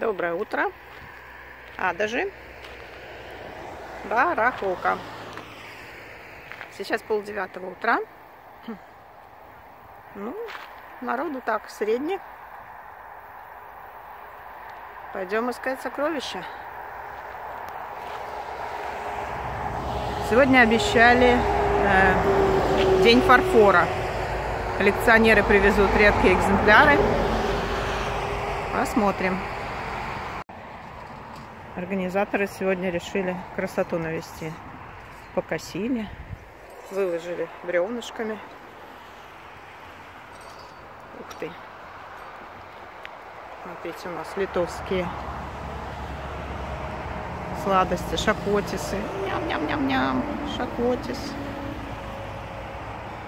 Доброе утро. Адажи. Барахолка. Сейчас 8:30 утра. Ну, народу так, средний. Пойдем искать сокровища. Сегодня обещали день фарфора. Коллекционеры привезут редкие экземпляры. Посмотрим. Организаторы сегодня решили красоту навести. Покосили, выложили бревнышками. Ух ты! Смотрите, у нас литовские сладости, шакотисы. Ням-ням-ням-ням, шакотис.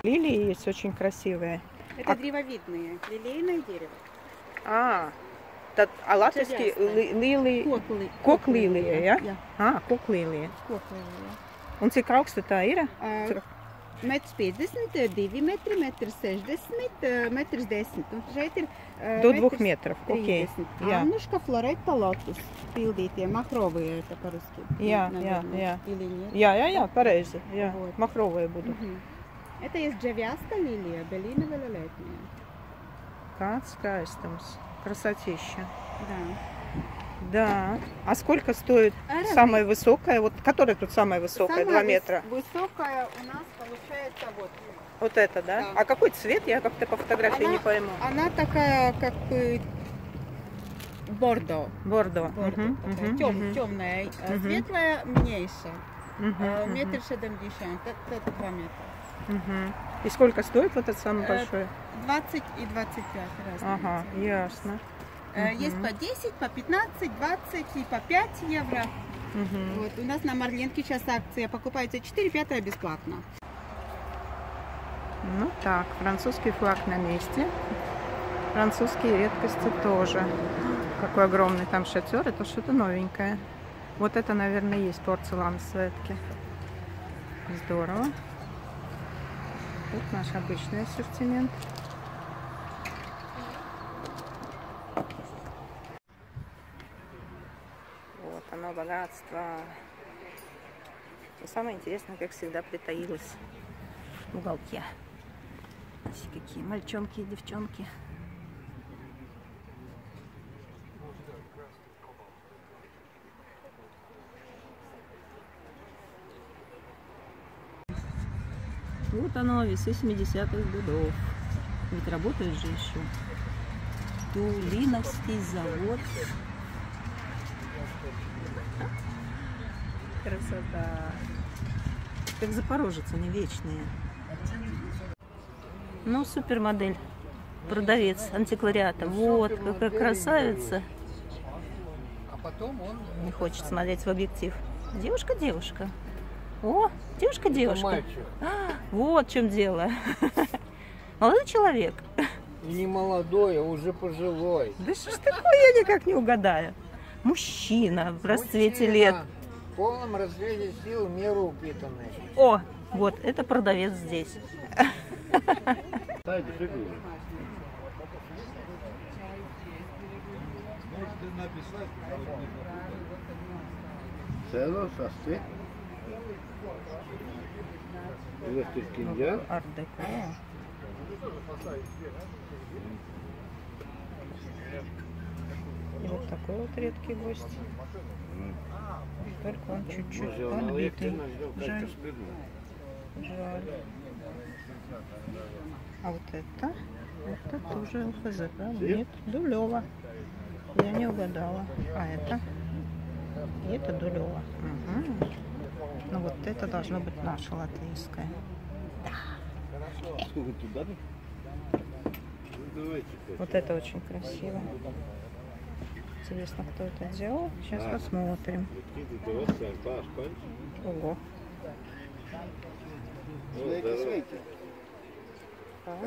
Лилии есть очень красивые. Это древовидные, лилейное дерево. Латвийские лилии. Koklīlija, ja? Koklīlija. Un cik augsta tā ir? 1,50 m, 2 metri, 1,60 m, 1,10 m. Un šeit ir до 2 метров. Окей. Аннушка флоретта лотус. Пildītie, махровые это по-русски. Я. Или нет? Я, pareizi. Я. Вот. Махровые будут. Это есть джавиаста лилия, белина велолетняя. Kāds skaistums. Красотища. Да. Да. А сколько стоит самая высокая? Вот которая тут самая высокая? 2 метра. Высокая у нас получается вот. Вот это, да? Да. А какой цвет? Я как-то по фотографии не пойму. Она такая, как бы бордо. Бордо. Темная. Светлая меньше. 1,70 м. Это 2 метра. И сколько стоит вот этот самый большой? 20 и 25 разные. Ага, ясно. Есть по 10, по 15, 20 и по 5 евро. Вот, у нас на Марленке сейчас акция. Покупаете 4, 5 бесплатно. Ну так, французский флаг на месте. Французские редкости тоже. Какой огромный там шатер. Это что-то новенькое. Вот это, наверное, есть порцелан Светки. Здорово. Тут наш обычный ассортимент. Вот оно, богатство. И самое интересное, как всегда, притаилось в уголке. Смотрите, какие мальчонки и девчонки. Вот оно, весы 70-х годов. Ведь работает же еще. Тулиновский завод. Красота. Как запорожец, они вечные. Ну, супермодель. Продавец антиквариата. Вот, какая красавица. А потом он... Не хочет смотреть в объектив. Девушка. О, девушка. Вот в чем дело. Молодой человек. И не молодой, а уже пожилой. Да что ж такое, я никак не угадаю. Мужчина в расцвете лет. В полном разряде сил, в меру упитанный. О, вот, это продавец здесь. Ар-деко. И вот такой вот редкий гость. Только он чуть-чуть подбитый. Жаль. А вот это тоже ЛХЗ, правда? Нет, Дулева. Я не угадала. А это? И это Дулева. Ну вот это должно быть наше латвийское. Вот это очень красиво. Интересно, кто это делал. Сейчас посмотрим. Ого.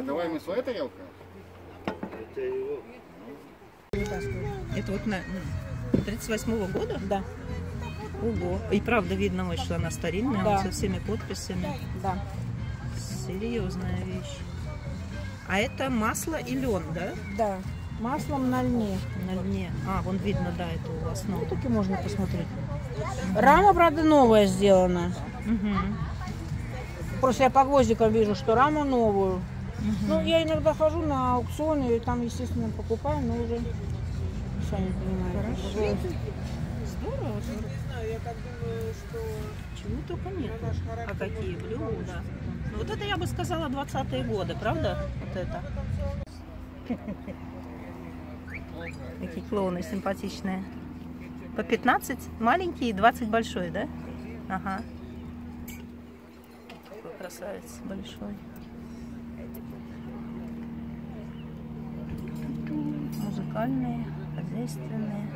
Давай мы свою тарелку. Это вот на 38-го года? Да. Ого. И правда видно, вот, что она старинная, да. Вот со всеми подписями. Да. Серьезная вещь. А это масло и лен, да? Да. Маслом на льне. На льне. А, вон видно, да, это у вас. Ну, таки можно посмотреть. Рама, правда, новая сделана. Просто я по гвоздикам вижу, что раму новую. Ну, я иногда хожу на аукционы и там, естественно, покупаю, но уже сами понимаете. Хорошо. Здорово. Не знаю, я как думаю, что чего только нет. А какие блюда. Ну, вот это я бы сказала 20-е годы, правда? Вот это. Такие клоуны симпатичные. По 15 маленький и 20 большой, да? Ага. Такой красавец большой. Музыкальные, хозяйственные.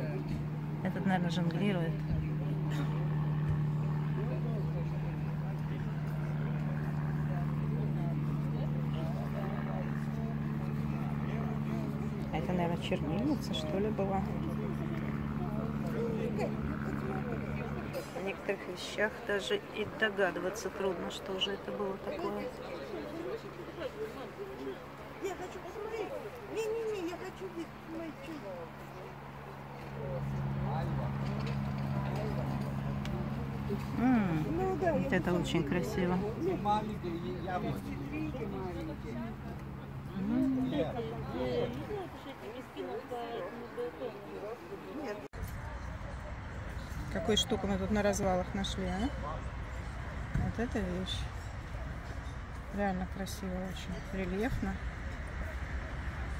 Этот, наверное, жонглирует. А это, наверное, чернильница, что ли, была? В некоторых вещах даже и догадываться трудно, что же это было такое. Я хочу посмотреть. Не-не-не, я хочу посмотреть. Ну, да, Вот это очень красиво. Какую штуку мы тут на развалах нашли, а? Вот эта вещь. Реально красиво очень. Рельефно.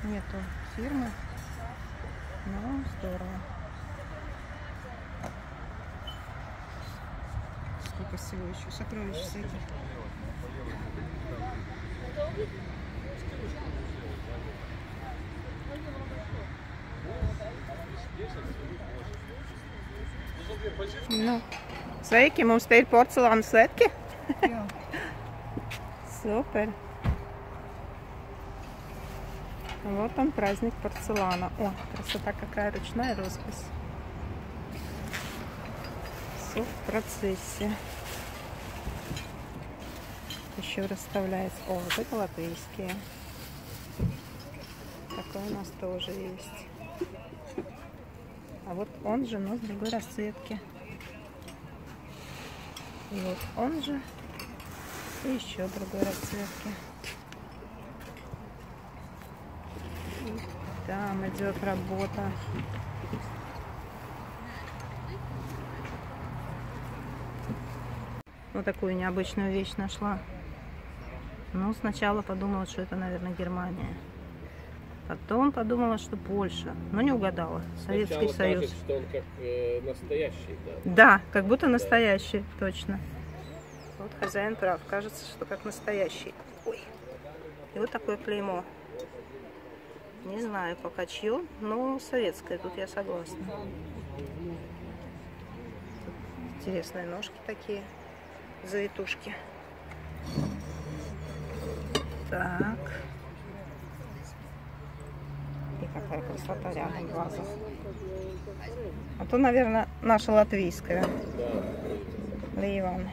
Нету фирмы. Но здорово. Сколько всего еще. Сокровищ всяких. Nu, sveiki, mums te ir porcelāna svetki. Супер. Вот он, праздник порцелана. О, красота какая, ручная роспись. Все в процессе. Еще расставляется. О, вот это латвийские. Такое у нас тоже есть. А вот он же, но с другой расцветки. И вот он же и еще другой расцветки. И там идет работа. Вот такую необычную вещь нашла. Ну, сначала подумала, что это, наверное, Германия. Потом подумала, что Польша, но не угадала. Советский Союз. Кажется, что он как настоящий, да? Да, как будто настоящий, точно. Вот хозяин прав, кажется, что как настоящий. Ой. И вот такое клеймо. Не знаю пока чье, но советское, тут я согласна. Интересные ножки такие, завитушки. Так. И какая красота рядом глаза. А то, наверное, наша латвийская. Ливан.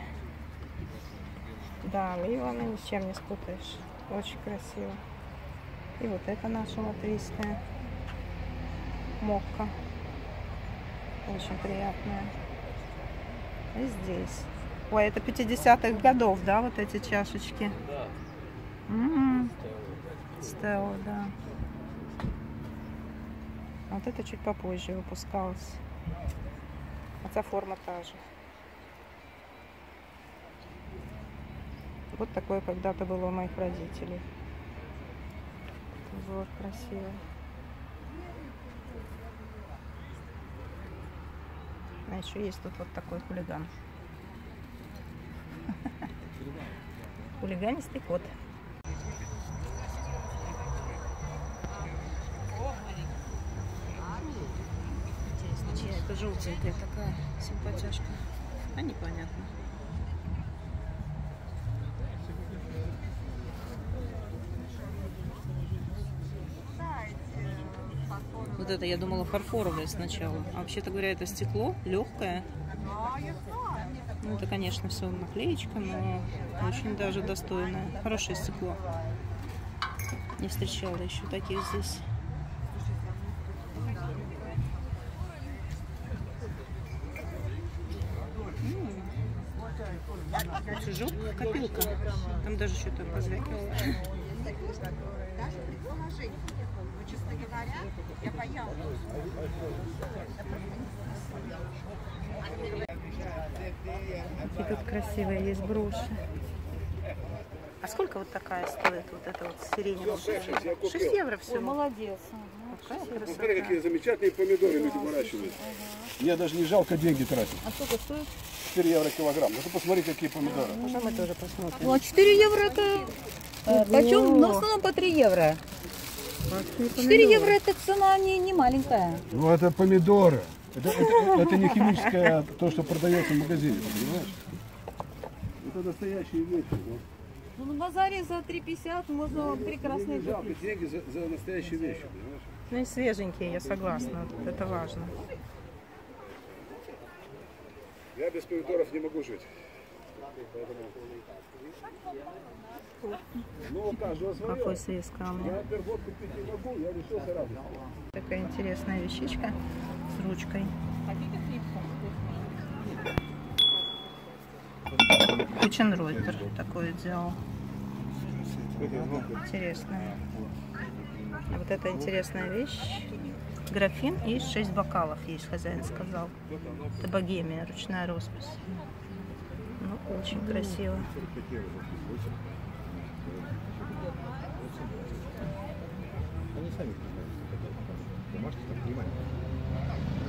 Да, Ливана ни с чем не спутаешь. Очень красиво. И вот это наша латвийская. Мокка. Очень приятная. И здесь. Ой, это 50-х годов, да, вот эти чашечки? Да. Стелла, да. Вот это чуть попозже выпускалось. Хотя форма та же. Вот такое когда-то было у моих родителей. Вот красиво. А еще есть тут вот такой хулиган. Хулиганистый кот. Интересно, чья это желтенькая такая симпатяшка? А непонятно. Вот это я думала фарфоровое сначала. А вообще-то говоря, это стекло легкое. Ну, это, конечно, все наклеечка, но очень даже достойное. Хорошее стекло. Не встречала еще таких здесь. Чужок, копилка. Там даже что-то позвякивало. Даже предположение. Но, честно говоря, я боялась. Какие тут красивые есть броши. А сколько вот такая стоит, вот эта вот сиреневая? 6 евро всего. Молодец. Какая красота. Смотри, какие замечательные помидоры люди выращивают. Мне даже не жалко деньги тратить. А сколько стоит? 4 евро килограмм. Ну ты посмотри, какие помидоры. Можно мы тоже посмотрим? Ну, а 4 евро это... Почем? Ну, в основном по 3 евро. 4 евро это цена не маленькая. Ну это помидоры. Это не химическое, то, что продается в магазине, понимаешь? Это настоящие вещи. Ну, на базаре за 3,50 можно прекрасно Не жалко деньги за настоящие вещи, понимаешь? Ну и свеженькие, я согласна. Вот это важно. Я без помидоров не могу жить. Ну, у каждого свое. Какой свист камня. Я пергот купить не могу, я лишился радости. Такая интересная вещичка с ручкой. Кученройтер такой взял. Интересная. Вот это интересная вещь. Графин и 6 бокалов есть, хозяин сказал. Это богемия, ручная роспись. Ну, очень красиво.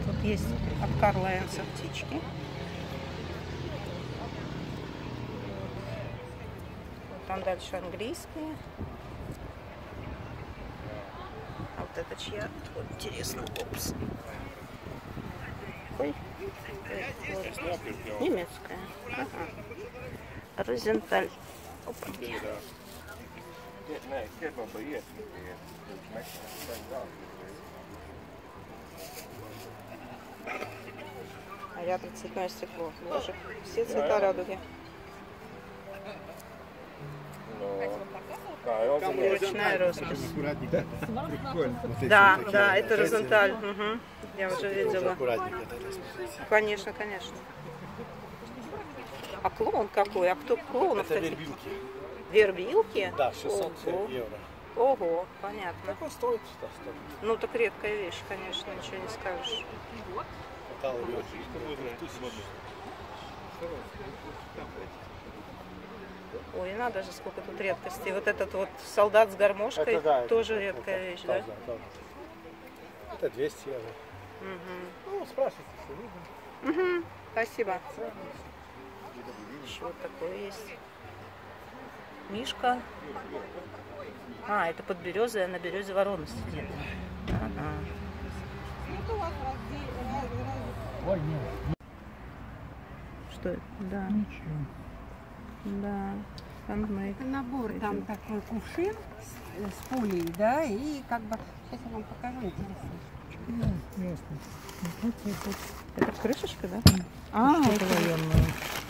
Тут есть от Карла Энса птички. Там дальше английские. А вот это чья? Вот интересно. Опс. Ой. Немецкая. Ага. Розенталь. Опаньки. А рядом цветное стекло. Боже, все цвета радуги. Ручная роспись. Да, да, это Розенталь. Угу. Я уже видела. Конечно, конечно. А клоун какой? А кто клоунов? Это вербилки. Вербилки? Да, 600 Ого. евро. Ого, понятно. Какой стоит? Да, стоит. Ну, так редкая вещь, конечно, ничего не скажешь. Ой, надо же, сколько тут редкостей. Вот этот вот солдат с гармошкой, Это, да, тоже это, редкая это, вещь, да? да? Это 200 евро. Угу. Ну, спрашивайте, все видно. Угу. Спасибо. Еще вот такое есть. Мишка. А, это под березой, а на березе ворона сидит. Ага. Что это? Да. Ничего. Да. Handmade. Это набор, там такой кувшин с пулей, да, и как бы, сейчас я вам покажу, интересно. Это крышечка, да? А, это военная.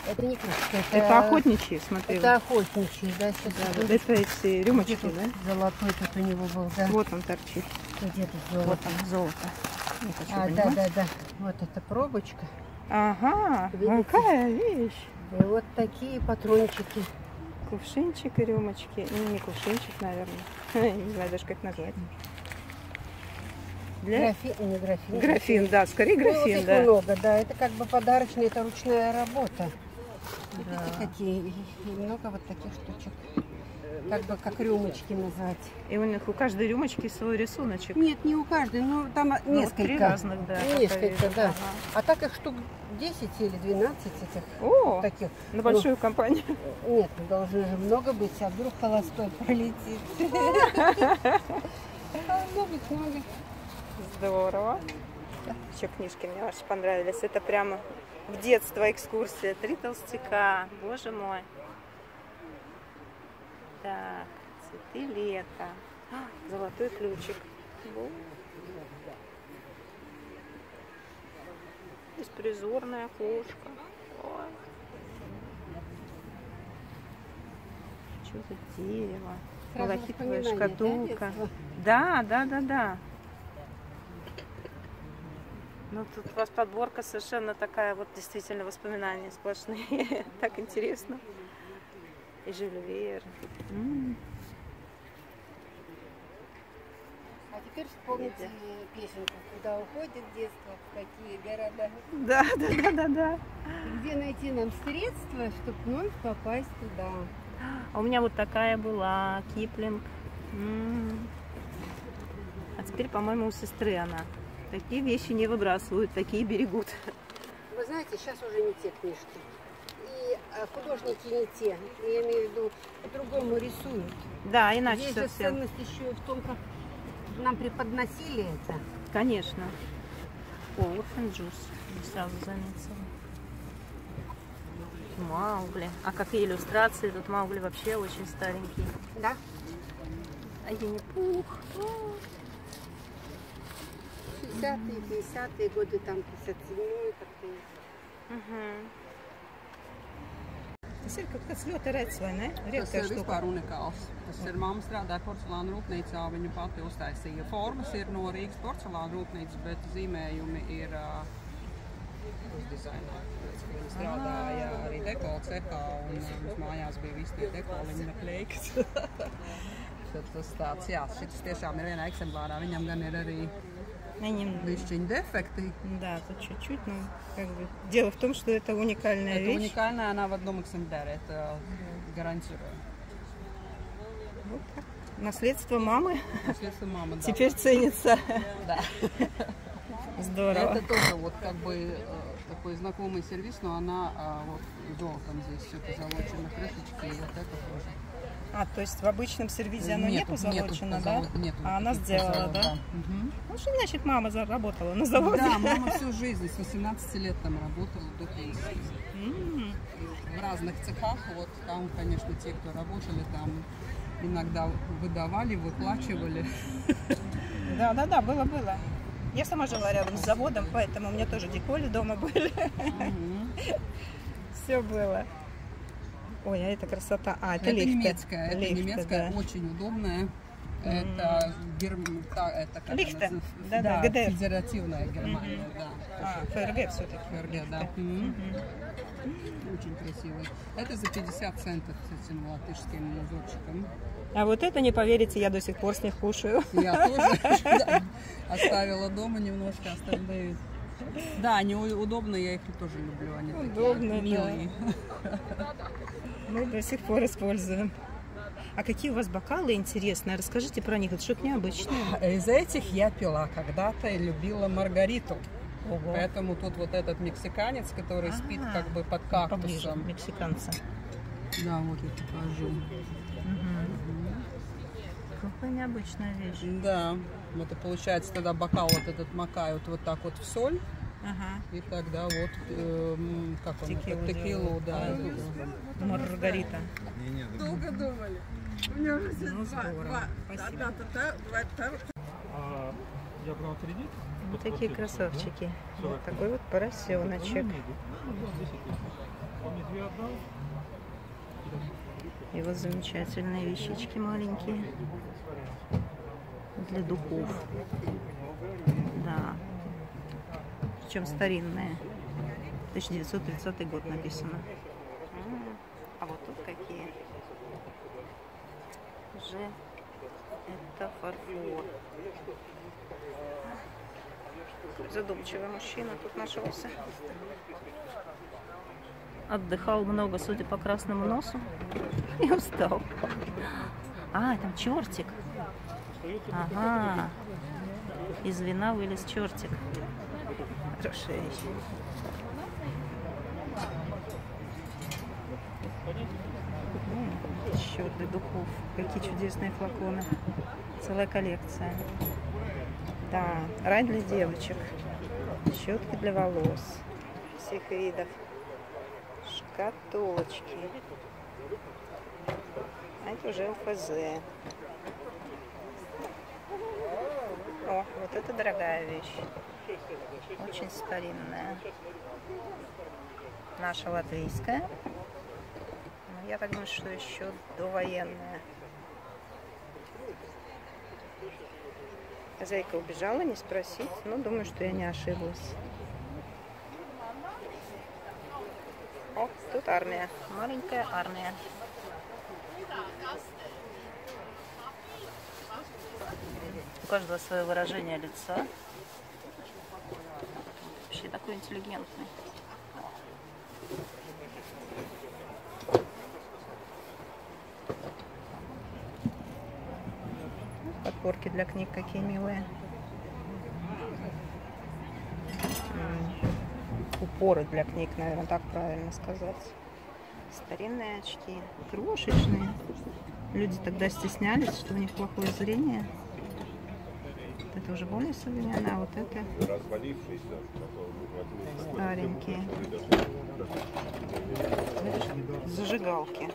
Это не крышка, Это охотничьи, смотри. Это охотничьи, да, сейчас. Да, вот это эти рюмочки, да? Золотой тут у него был, да. Вот он торчит. Где-то золото. Вот он, золото. Не хочу А, понимать. да. Вот эта пробочка. Ага, Видите? какая вещь. И вот такие патрончики. Кувшинчик и рюмочки. Ну, не кувшинчик, наверное. Не знаю даже, как назвать. Для... Графин, не графин. Графин, да, скорее графин, вот их да. много, да. Это как бы подарочная, это ручная работа. Вот Да. эти какие. И много вот таких штучек. Как бы как рюмочки назвать. И у них у каждой рюмочки свой рисуночек. Нет, не у каждой, но там Ну, несколько. 3 разных, да. пока Несколько, вижу. да. Ага. А так их штук 10 или 12 этих О, таких. на большую компанию. Нет, должно же много быть, а вдруг холостой пролетит. А много. Здорово. Еще книжки мне ваши понравились. Это прямо в детство экскурсия. 3 толстяка. Боже мой. Так, цветы лета. А, золотой ключик. Беспризорное окошко. Ой. Что за дерево? Сразу Малахитовая воспоминания, шкатулка. да, детства? Да. Ну, тут у вас подборка совершенно такая, вот действительно воспоминания сплошные. Так интересно. И Жюль Верн. А теперь вспомните песенку, куда уходит детство, в какие города. Да. Где найти нам средства, чтобы вновь попасть туда. А у меня вот такая была, Киплинг. А теперь, по-моему, у сестры она. Такие вещи не выбрасывают, такие берегут. Вы знаете, сейчас уже не те книжки. И художники не те. Я имею в виду, по-другому рисуют. Да, иначе Здесь же совсем. ценность еще и в том, как нам преподносили это. Конечно. О, Джус. Сразу заметила. Маугли. А какие иллюстрации? Тут Маугли вообще очень старенький. Да? А Винни-Пух. 60-е, 50-е годы, там 57-й как-то. Tas ir kaut kāds ļoti rēts, vai ne? Tas ir vispār unikāls. Tas ir mamma strādāja porcelāna rūpnīcā, viņa pati uztaisīja. Formas ir no Rīgas porcelāna rūpnīcas, bet zīmējumi ir uzdizaināti. Viņa strādāja arī deko cehā, un mums mājās bija visi tie dekoliņi nepleikas. Tas tāds, jā, šis tiešām ir vienā eksemplārā. Viņam gan ir arī bišķiņi дефекты. Да, тут чуть-чуть, но как бы дело в том, что это уникальная вещь. Это уникальная, она в одном экземпляре, это гарантирую. Вот так. Наследство мамы. Наследство мамы, да. Теперь ценится. Да. Здорово. Это тоже вот как бы такой знакомый сервис, но она вот золотом здесь все это залочено, крышечки, и вот это тоже. А, то есть в обычном сервизе оно нету залочено, да? Нету. А она сделала, да? Угу. Ну, что значит мама заработала на заводе? Да, мама всю жизнь, с 18 лет там работала до пенсии. В разных цехах, вот там, конечно, те, кто работали, там иногда выдавали, выплачивали. Да, было. Я сама жила рядом с заводом, поэтому у меня тоже деколи дома были. Все было. Ой, а это красота. А, это лифты. Немецкая. Это лифты, немецкая, да. очень удобная. Это как лифты. Да, ГДР. федеративная Германия, да. А, ФРГ все-таки. ФРГ, да. Очень красивый. Это за 50 центов с этим латышским узорчиком. А вот это, не поверите, я до сих пор с них кушаю. Я тоже оставила дома немножко, остальные. Да, они удобные, я их тоже люблю. Они удобные, такие милые. Да. Мы до сих пор используем. А какие у вас бокалы интересные? Расскажите про них, это что-то необычное. Из этих я пила когда-то и любила Маргариту. Ого. Поэтому тут вот этот мексиканец, который спит как бы под кактусом. Поближе, мексиканца. Да, вот я покажу. Какая необычная вещь. Да, вот и получается тогда бокал вот этот макают вот так вот в соль. И тогда вот, как он, текилу, да. Маргарита. Долго думали. Ну, здорово. Спасибо. Я брал кредит. Вот такие красавчики. Вот такой вот поросеночек. И вот замечательные вещички маленькие. Для духов. Да. Причем старинные. 1930 год написано. А вот тут какие же это фарфор. Задумчивый мужчина тут нашелся. Отдыхал много, судя по красному носу, и устал. А, там чертик. Ага. Из вина вылез чертик. Хорошая вещь. Еще для духов. Какие чудесные флаконы. Целая коллекция. Да, рай для девочек. Щетки для волос. Всех видов. Шкатулочки. А это уже ЛФЗ. О, вот это дорогая вещь. Очень старинная. Наша латвийская. Но я так думаю, что еще довоенная. Хозяйка убежала, не спросить. Но думаю, что я не ошиблась. О, тут армия. Маленькая армия. У каждого свое выражение лица. Вообще такой интеллигентный. Подборки для книг какие милые. Упоры для книг, наверное, так правильно сказать. Старинные очки, крошечные. Люди тогда стеснялись, что у них плохое зрение. Вот это уже более современное, а вот это старенькие. Зажигалки.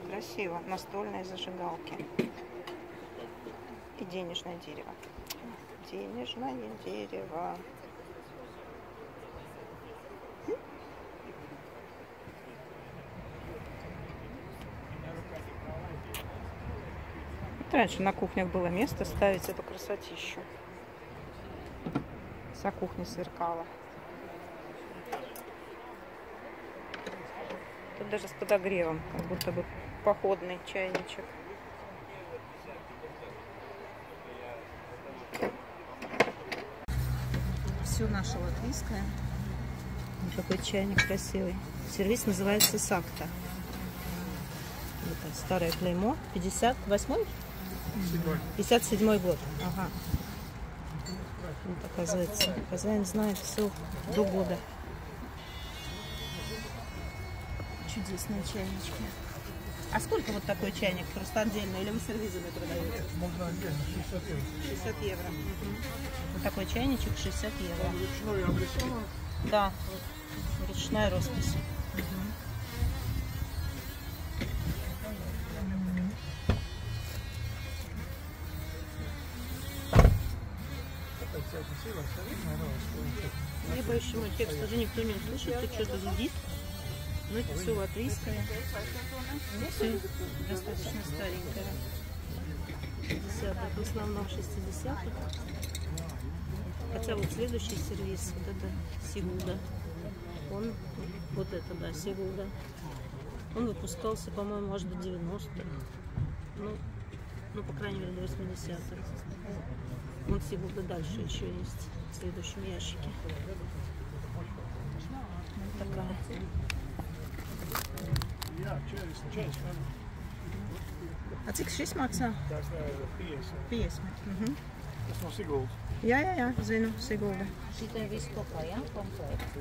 Красиво. Настольные зажигалки. И денежное дерево. Денежное дерево. Раньше на кухнях было место ставить эту красотищу. Вся кухня сверкала. Тут даже с подогревом, как будто бы походный чайничек. Все наше латвийское. Вот такой чайник красивый. Сервис называется Сакта. Это старое клеймо. 58-й? 57-й год. Ага. Вот, оказывается, хозяин знает все до года. Чудесные чайнички. А сколько вот такой чайник? Просто отдельно или вы сервизами продаете? Можно отдельно, 60 евро. 60 евро. Вот такой чайничек 60 евро. Он ручной обрисован? Да. Ручная роспись. Я боюсь, что мой текст уже никто не услышит, тут что-то зудит. Но это все латвийское. Все достаточно старенькое. 50-х, в основном 60-х. Хотя вот следующий сервис, вот это Сигулда. Он, вот это, да, Сигулда. Он выпускался, по-моему, аж до 90-х. Ну, по крайней мере, до 80-х. Вон Сигулда дальше еще есть в следующем ящике. Вот такая. А cik šis maksā? Tas 50. 50. Tas no Siguldas. Jā, zinu, Sigulda. Šitai viss kopā, jā, komplekts.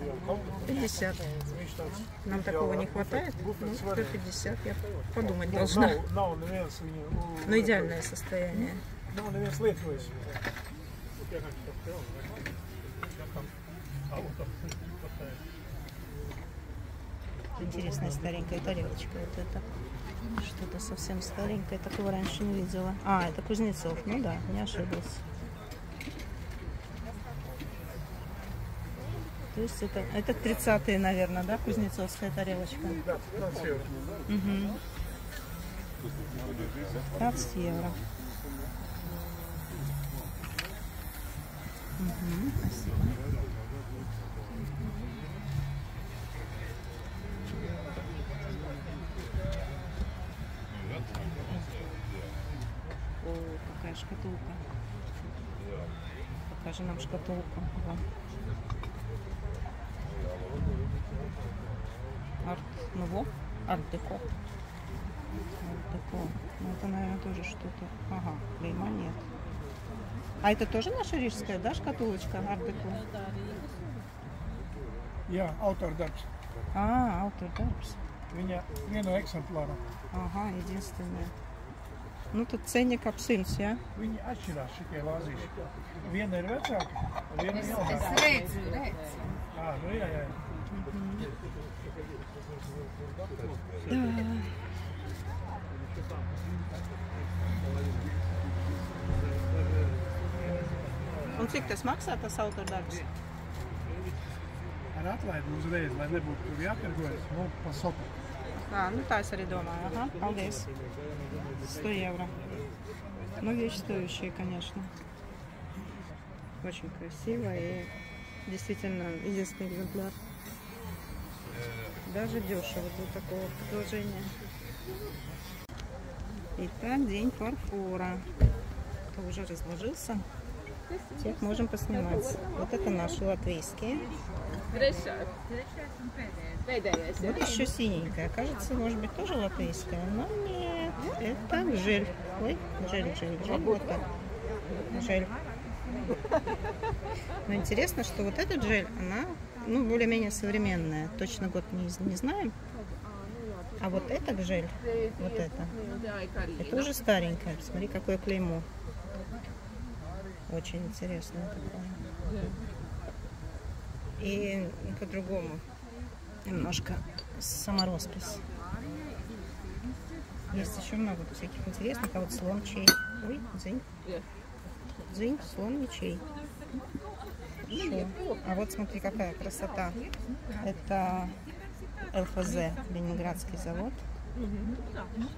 50. Viņš tāds Нам такого не хватает. Ну, 150. Я подумать должна. Nav neviens viņu... Но идеальное состояние. Nav neviens lietojis. Интересная старенькая тарелочка. Вот это. Что-то совсем старенькое. Такого раньше не видела. А, это Кузнецов. Ну да, не ошиблась. То есть это 30-е, наверное, да, кузнецовская тарелочка? Да, 15 евро. Угу. 15 евро. Угу, спасибо. О, какая шкатулка. Покажи нам шкатулку. Вон. Арт-нуво, арт-деко. Арт-деко. Ну, это, наверное, тоже что-то. Ага, клейма нет. А это тоже наша рижская, да, шкатулочка арт-деко? Jā, autordarbs. А, autordarbs. Viņa viena eksemplāra. Ага, единственная. Nu, tad ceņa kapsins, jā? Viņi atšķirās šitie vāzīši. Viena ir vecāka, viena ir jaunāka. Es redzu. Nu jā. Да. Un cik tas maksā, tas autordarbs? Ar atlaidi uzreiz, lai nebūtu tur jāpirgojas, pa sopu. Ну tā es arī domāju. Ага, paldies. 100 евро. Ну, вещь стоящая, конечно. Очень красиво и действительно единственный экземпляр. Даже дешево для такого предложения. Итак, день фарфора. Кто уже разложился, тех можем поснимать. Вот это наши латвийские. Вот еще синенькая. Кажется, может быть, тоже латвийская, но нет. Это жель. Ой, жель. Вот так. Жель. Но интересно, что вот эта жель, она, ну, более-менее современная. Точно год не знаем. А вот эта жель, вот это уже старенькая. Посмотри, какое клеймо. Очень интересное такое. И по-другому. Немножко самороспись. Есть еще много всяких интересных. А вот слон чей. Ой, дзынь. Дзынь, слон ничей. Хорошо. А вот смотри, какая красота. Это ЛФЗ, Ленинградский завод.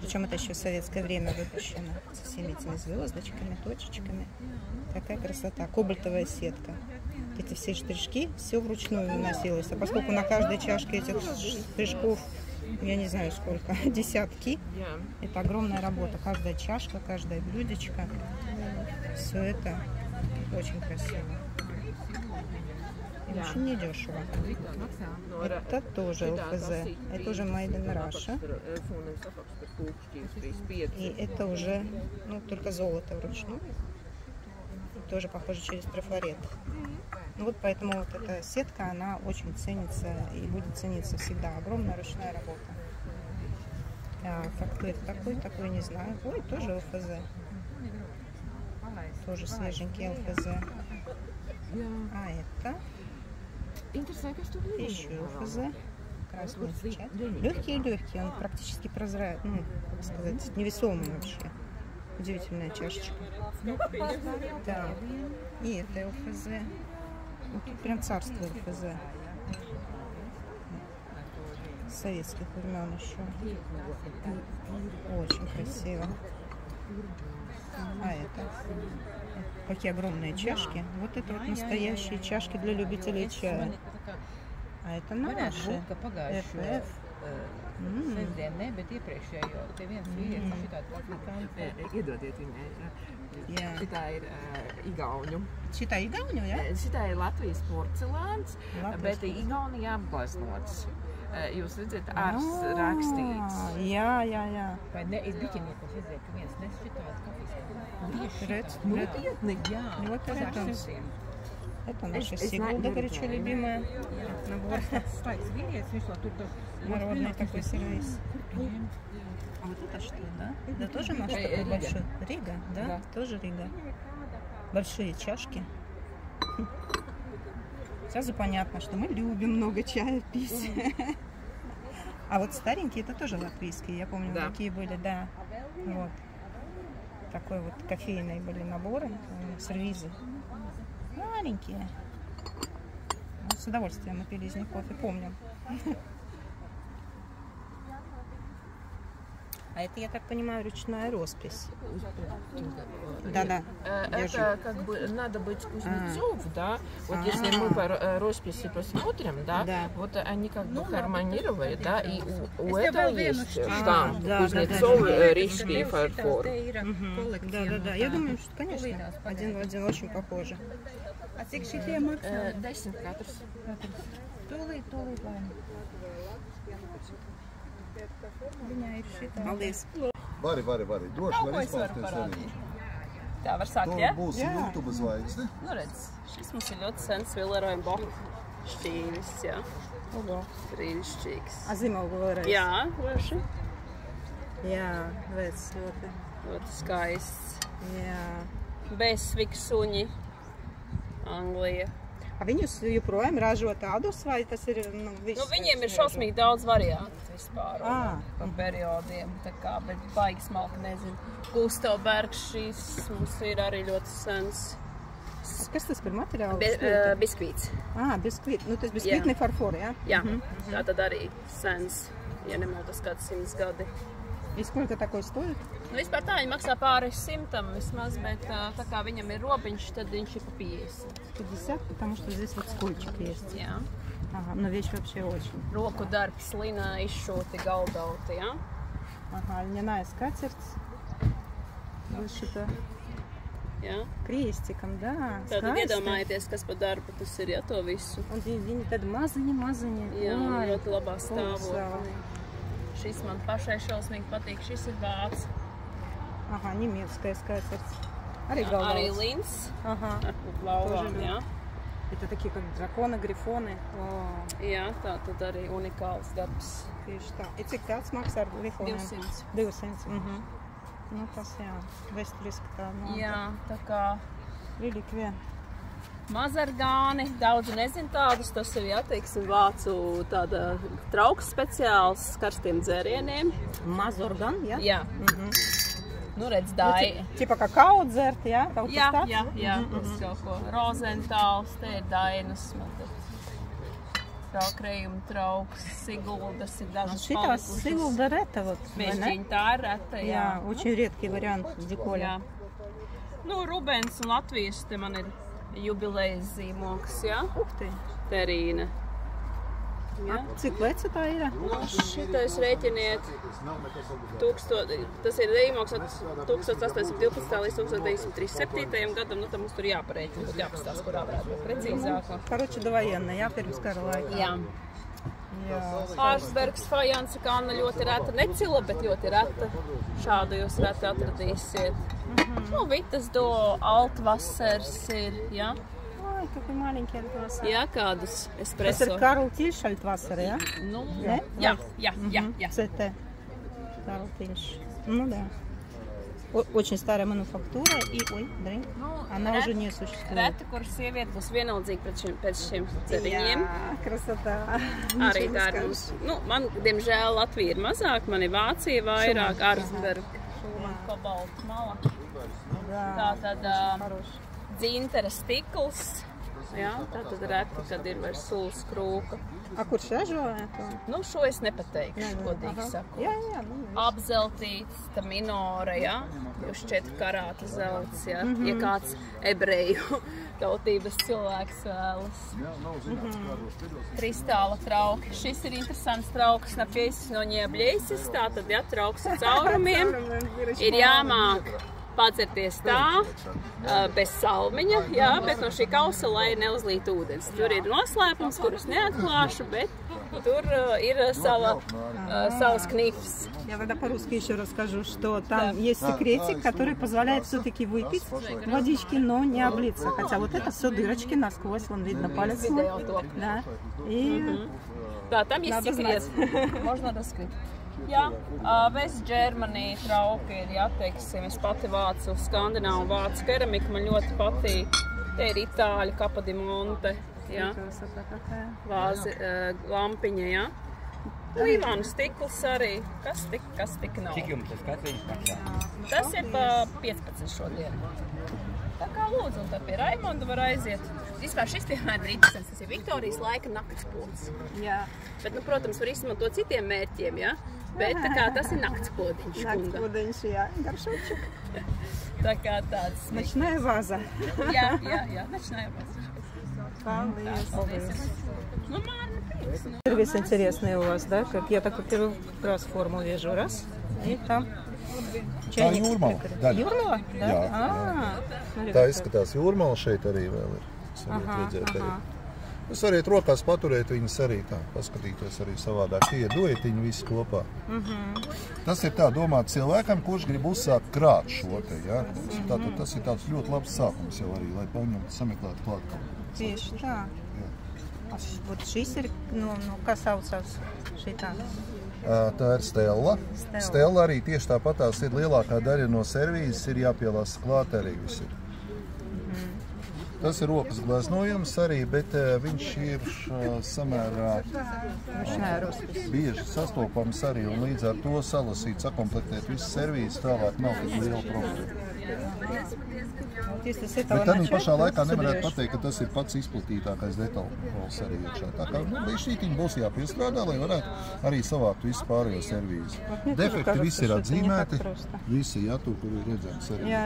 Причем это еще в советское время выпущено. Со всеми этими звездочками, точечками. Какая красота. Кобальтовая сетка. Эти все штришки, все вручную наносилось. А поскольку на каждой чашке этих штришков, я не знаю сколько, десятки, это огромная работа. Каждая чашка, каждое блюдечко. Все это очень красиво. И очень недешево. Это тоже ЛФЗ. Это уже Made in Russia. И это уже, ну, только золото вручную. Тоже похоже через трафарет. Ну вот поэтому вот эта сетка, она очень ценится и будет цениться всегда. Огромная ручная работа. Так, кто это такой, не знаю. Ой, тоже ЛФЗ. Тоже свеженький ЛФЗ. А это еще ЛФЗ. Красный печать. Легкий, он практически прозрачный, ну, как сказать, невесомый вообще. Удивительная чашечка. Да. И это ЛФЗ. Вот тут прям царство ЛФЗ. С советских времен еще. Очень красиво. А это? Какие огромные чашки. Вот это вот настоящие чашки для любителей чая. А это наши. FF. Šitā ir igauņu. Šitā ir igauņu, jā? Šitā ir Latvijas porcelāns, bet Igaunijā apgleznots. Jūs redzat, ars rakstīts. Jā. Vai ne, es biķiniekos izēju, ka viens nes šitādu kafijas. Redz. Jā. Вот это наша Сигулда, горячо любимая. Набор. Народный такой сервис. А вот это что, да? Да тоже наш такой большой. Рига, да? Тоже Рига. Большие чашки. Сразу понятно, что мы любим много чая пить. А вот старенькие, это тоже латвийские. Я помню, такие были, да. Вот. Такой вот кофейные были наборы, сервизы. Маленькие. С удовольствием мы пили из них кофе, помню. А это, я так понимаю, ручная роспись. Да. Это как бы надо быть кузнецов, да. Вот если мы по росписи посмотрим, да, вот они как бы гармонировали, да, и у этого есть штамп кузнецов рижский фарфор. Да. Я думаю, что, конечно, один в один очень похоже. А cik šitie maksā? 10 katrs. Tūlīt, Laima. Viņai ir šitā. Paldies. Vari. Droši var izpausties arī. Tā var sākt, ja? Tu būsi YouTube zvaigzne. Nu redz, šis mums ir ļoti sens Villerojuma Boka šķīvis, jā. Brīnišķīgs. A zīmogu vēlreiz? Jā, vaši. Jā, redz, ļoti. Ļoti skaists. Jā. Bez sviksuņi. Anglija. A viņus joprojām ražo tādus, vai tas ir, viss? Nu, viņiem ir šausmīgi daudz variantu vispār pa periodiem, tā kā, bet baigi smalki nezinu. Gustavbergs šīs mums ir arī ļoti sens. Kas tas par materiālu? Biskvīts. Biskvīt. Nu, tas biskvītni farfori, jā? Jā, tā tad arī sens, ja nemaldos kāds 100 gadi. И сколько такой стоит? Nu, vispār tā viņi maksā pāri 100 vismaz, bet tā kā viņam ir robiņš, tad viņš ir pa 50. 50, потому что здесь вот скольчик есть. Jā. Ага, но вещь вообще очень. Roku darbs, lina izšūti, galdauti, jā. Ага, льняная скатерть. Вышита. Jā. Крестиком, да. Tātad iedomājieties, kas pa darbu tas ir, ja, to visu. Un viņi tad maziņi. Jā, ļoti labā stāvoklī. Šis man pašai šausmīgi patīk, šis ir vācs. Ага, немецкая скатерть. Arī galdauts. Arī lins. Ага. Ar lauvām, jā. Это такие как драконы, грифоны. Jā, tā tad arī unikāls darbs. Tieši tā. Ir cik tāds maksā ar grifoniem? 200. 200. Nu, tas jā, vēsturiski tā. Jā, tā kā relikvija. Mazargāni, daudzi nezin tādus, tas ir, jā, teiksim, vācu tāda trauks speciāls karstiem dzērieniem. Mazorgan, jā? Jā. Nu, redz, dai. Tipa kakao dzert, jā? Jā, tas kaut ko. Rozentāls, te ir dainas, krējuma trauks, siguldas ir dažas palikušas. Šitās sigulda reta, вот. Mežģiņa, tā ir reta, jā. Jā, очень редкий вариант деколя. Jā. Nu, Rubens un Latvijas, te man ir jubilejas zīmoks, jā? Terīna. Ja? Cik veca tā ir? Nu, šitais rēķiniet, tas ir zīmoks no 1812. līdz 1937. gadam, nu tam mums tur jāparēķina, tad jāpastāst, kurā varētu būt precīzāko. Короче, довоенная, jā, pirms kara laikā. Jā. Ārsbergs fajansa kāna ļoti reta, necila, bet ļoti reta. Šādu jūs reti atradīsiet. Nu, Vitas do Altvassers ir, jā. Ой, какой маленький альтвассер. Jā, kādus espresso. Tas ir Karl Tilš альтвассер, jā? Nu, jā. CT. Карл Тильш. Ну да. Очень старая мануфактура и, она уже не существует. Reti, kur sieviete būs vienaldzīga pēc šiem dzeriņiem. Jā, krasotā. Arī tā ir mums. Nu, man, diemžēl, Latvija ir mazāk, man ir Vācija vairāk, Ārsberg, kobalta mala. Tātad dzintara stikls. Jā, tātad reti, kad ir vairs sulas krūka. A kurš ražoja to? Nu, šo es nepateikšu, godīgi saku. Jā. Apzeltīts, tā minora, jā, 24 karāta zelts, jā, ja kāds ebreju tautības cilvēks vēlas. Kristāla trauki. Šis ir interesants trauks, napiesis no ņiebliesis, tātad, ja trauks ar caurumiem, ir jāmāk padzerties tā, bez salmiņa, jā, bet no šī kausa, lai neuzlītu ūdens. Tur ir noslēpums, kurus neatklāšu, bet tur ir savas knifs. Я тогда по-русски еще расскажу, что там есть секретик, который позволяет все-таки выпить водички, но не облиться. Хотя вот это все дырочки насквозь, вон видно палец. Да. И да, там есть секрет. Можно раскрыть. Jā, West Germany trauki ir, jā, teiksim, es pati vācu skandināvu vācu keramiku, man ļoti patīk. Te ir itāļu Kapodimonte, jā, vāzi, lampiņa, jā. Līvānu stikls arī, kas tik nav. Cik jums tas katrs maksā? Tas ir pa 15 šodien. Tā kā lūdzu, un tad pie Raimonda var aiziet. Vispār šis piemēram ir interesants, tas ir Viktorijas laika naktspods. Jā. Bet, nu, protams, var izmantot citiem mērķiem, jā. Bet tā kā tas ir naktspodiņš. Naktspodiņš, jā, garšočuk. Tā kā tāds... Ночная ваза. Jā, ночная ваза. Paldies. Ну, Марна, приeks. Сервис интересный у вас, да? Как я такой первый раз форму вижу. Раз. И там чайник. Tā Jūrmala daļa. Jūrmala? Jā. Tā izskatās Jūrmala, šeit arī vēl ir. Jūs variet rokās paturēt viņas arī tā, paskatīties arī savādāk. Tie ir duetiņi visi kopā. Tas ir tā domāt cilvēkam, kurš grib uzsākt krāt šo te, jā. Tātad tas ir tāds ļoti labs sākums jau arī, lai paņemtu sameklētu klāt. Tieši tā. Вот šis ir, nu, kā saucās šitā? Tā ir stella. Stella arī tieši tāpatās ir lielākā daļa no servīzes, ir jāpielās klāt arī visi. Tas ir rokas gleznojums arī, bet viņš ir samērā bieži sastopams arī, un līdz ar to salasīt, sakomplektēt visu servīzes tālāk nav tik liela problēma. Bet tā pašā laikā nevarētu pateikt, ka tas ir pats izplatītākais detaļpols arī iekšā. Tā kā šītiņi būs jāpiestrādā, lai varētu arī savākt visu pārējo servīzi. Defekti visi ir atzīmēti, visi, jā, tur, kur ir redzams arī. Jā.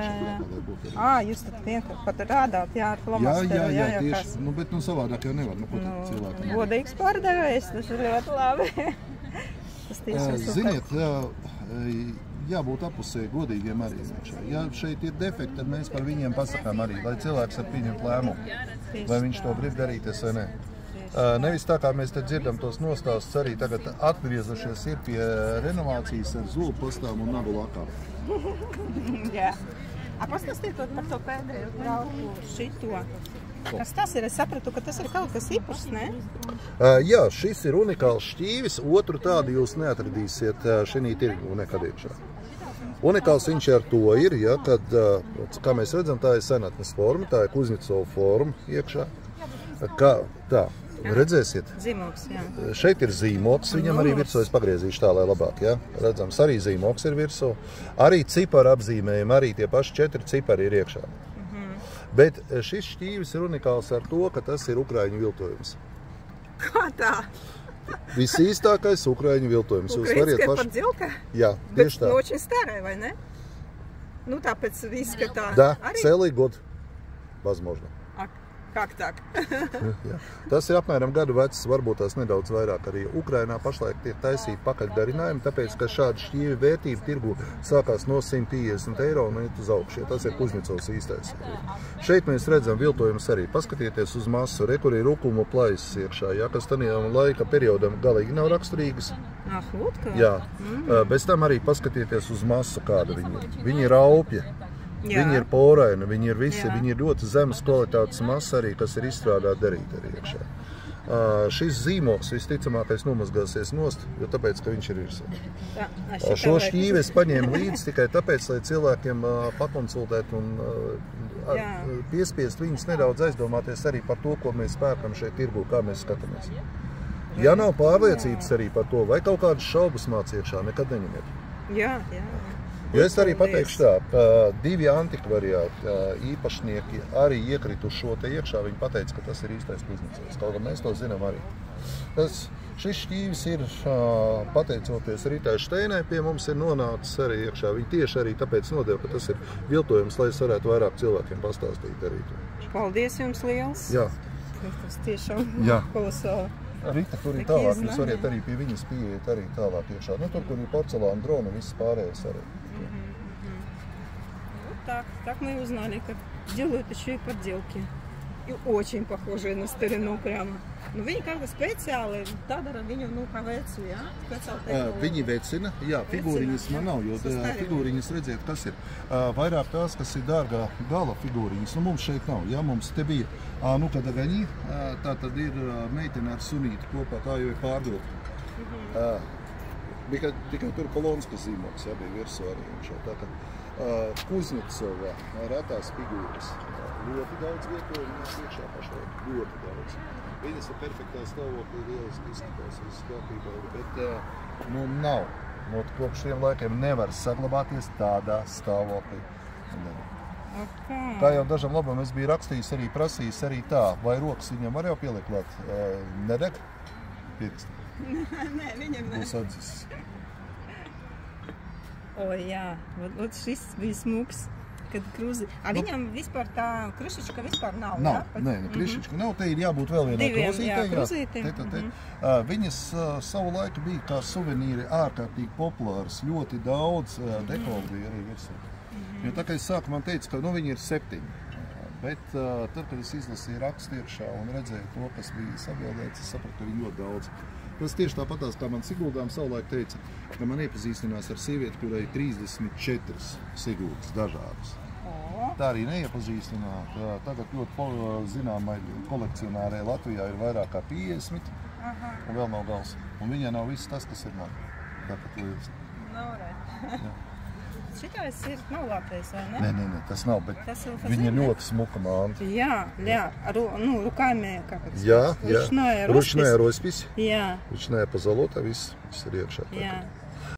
Jūs tad vienkārši pat rādāt, jā, ar flomasteru, jā, tieši, bet savādāk jau nevar, ko tad cilvēkam. Godīgs pārdevējs, tas ir ļoti labi. Ziniet, jābūt apusēji godīgiem arī. Ja šeit ir defekti, tad mēs par viņiem pasakām arī, lai cilvēks var pieņemt lēmumu, vai viņš to grib darīties vai ne. Nevis tā kā mēs te dzirdam tos nostāstus arī tagad atgriezušies ir pie renovācijas ar zulu pastām un nagu lakām. Jā. Pastāstiet par to pēdējo trauku šito. Kas tas ir? Es sapratu, ka tas ir kaut kas īpašs, ne? Jā, šis ir unikāls šķīvis. Otru tādu jūs neatradīsiet šī tirgu nekad iekšā. Unikāls viņš ar to ir, ja, kad, kā mēs redzam, tā ir senatnes forma, tā ir Kuznecova forma iekšā. Tā, redzēsiet? Zīmoks, jā. Šeit ir zīmoks, viņam arī virsū, es pagriezīšu tā, lai labāk, ja. Redzams, arī zīmoks ir virsū. Arī ciparu apzīmējumi, arī tie paši 4 cipari ir iekšā. Bet šis šķīvis ir unikāls ar to, ka tas ir ukraiņu viltojums. Kā tā? Visīstākais ukraiņu viltojums. Ukraiņskai подделка? Jā, tieši tā. Bet очень старая, vai ne? Nu, tāpēc izskatā. Да, целый год, возможно. Как так? Tas ir apmēram gadu vecs, varbūt tās nedaudz vairāk arī. Ukrainā pašlaik tiek taisīti pakaļdarinājumi, tāpēc, ka šāda šķīvi vērtība tirgu sākās no 150 eiro un iet uz augšu. Tas ir Kuznecovs īstais. Šeit mēs redzam viltojumus arī. Paskatieties uz masu, re, kur ir rukumu plaisas iekšā, ja, kas tādiem laika periodam galīgi nav raksturīgas. Jā, bez tam arī paskatieties uz masu, kāda viņi ir. Viņi ir aupja. Viņi ir poraini, viņi ir visi, viņi ir ļoti zemes kvalitātes masa arī, kas ir izstrādāta darīt arī iekšā. Šis zīmoks visticamākais nomazgāsies nost, jo tāpēc, ka viņš ir virsū. Šo šķīvi es paņēmu līdzi tikai tāpēc, lai cilvēkiem pakonsultēt un piespiest viņus nedaudz aizdomāties arī par to, ko mēs pērkam šeit tirgu, kā mēs skatāmies. Ja nav pārliecības arī par to, vai kaut kādas šaubas māc iekšā, nekad neņemiet. Jā. Jo es arī pateikšu tā, 2 antikvariāti īpašnieki arī iekrita uz šo te iekšā, viņi pateica, ka tas ir īstais Kuznecovs, kaut kā mēs to zinām arī. Šis šķīvis ir, pateicoties Ritai Šteinai, pie mums ir nonācis arī iekšā. Viņi tieši arī tāpēc nodeva, ka tas ir viltojums, lai es varētu vairāk cilvēkiem pastāstīt arī. Paldies jums liels! Jā. Tas tiešām kolosāli. Rita, tur ir tālāk, jūs variet arī pie viņas pieiet arī tālāk iekšā. Nu, tur, kur ir porcelāna drona, viss pārējais arī. Так мы узнали, как делают еще и подделки. И очень похожие на старину прямо. Nu, viņi kaut kā speciāli dara viņu, kā vecu, jā? Viņi vecina, jā, figūriņas man nav, jo figūriņas redziet, kas ir. Vairāk tās, kas ir dārgā gala figūriņas, nu mums šeit nav, jā, mums te bija, nu, kad agaņi, tā tad ir meitene ar sunīti kopā, tā jau ir pārdota. Bija tikai tur Polonskas zīmoks, jā, bija virsū arī un šo, tā kā Kuznecova retās figūras. Ļoti daudz vietojumus iekšā pašlaik, ļoti daudz. Viņas ir perfektā stāvoklī, lieliski izskatās, viss kārtībā, bet nu nav. Kopš šiem laikiem nevar saglabāties tādā stāvoklī. Kā jau dažam labam es biju rakstījis, arī prasījis arī tā, vai rokas viņam var jau pielikt klāt? Nedeg? Pierakstīt. Nē, viņam ne. Būs atzīsis. O, jā, šis bija smuks. Viņam vispār tā krušička vispār nav, jā? Nē, krušička nav, te ir jābūt vēl vienā kruzītē. Viņas savu laiku bija kā suvenīri ārkārtīgi populāras, ļoti daudz dekolu bija arī virsū. Jo tā kā es sāku, man teica, ka viņi ir 7. Bet tad, kad es izlasīju rakstu iekšā un redzēju to, kas bija sabildēts, es sapratu, ka viņi ļoti daudz. Tas tieši tāpatās, kā man Siguldām savulaik teica, ka man iepazīstinās ar sievieti, kurai 34 Siguldas dažādas. Tā arī neiepazīstināt. Tagad ļoti zināmai kolekcionārei Latvijā ir vairāk kā 50, un vēl nav gals. Un viņai nav viss tas, kas ir man. Tāpat lieliski. Šitais nav lātais, vai ne? Nē, tas nav, bet viņa ir ļoti smuka manta. Jā, rukājumie, kā pēc. Jā, Ručnāja rоспись. Jā. Ručnāja pozolota, viss ir iekšā. Jā.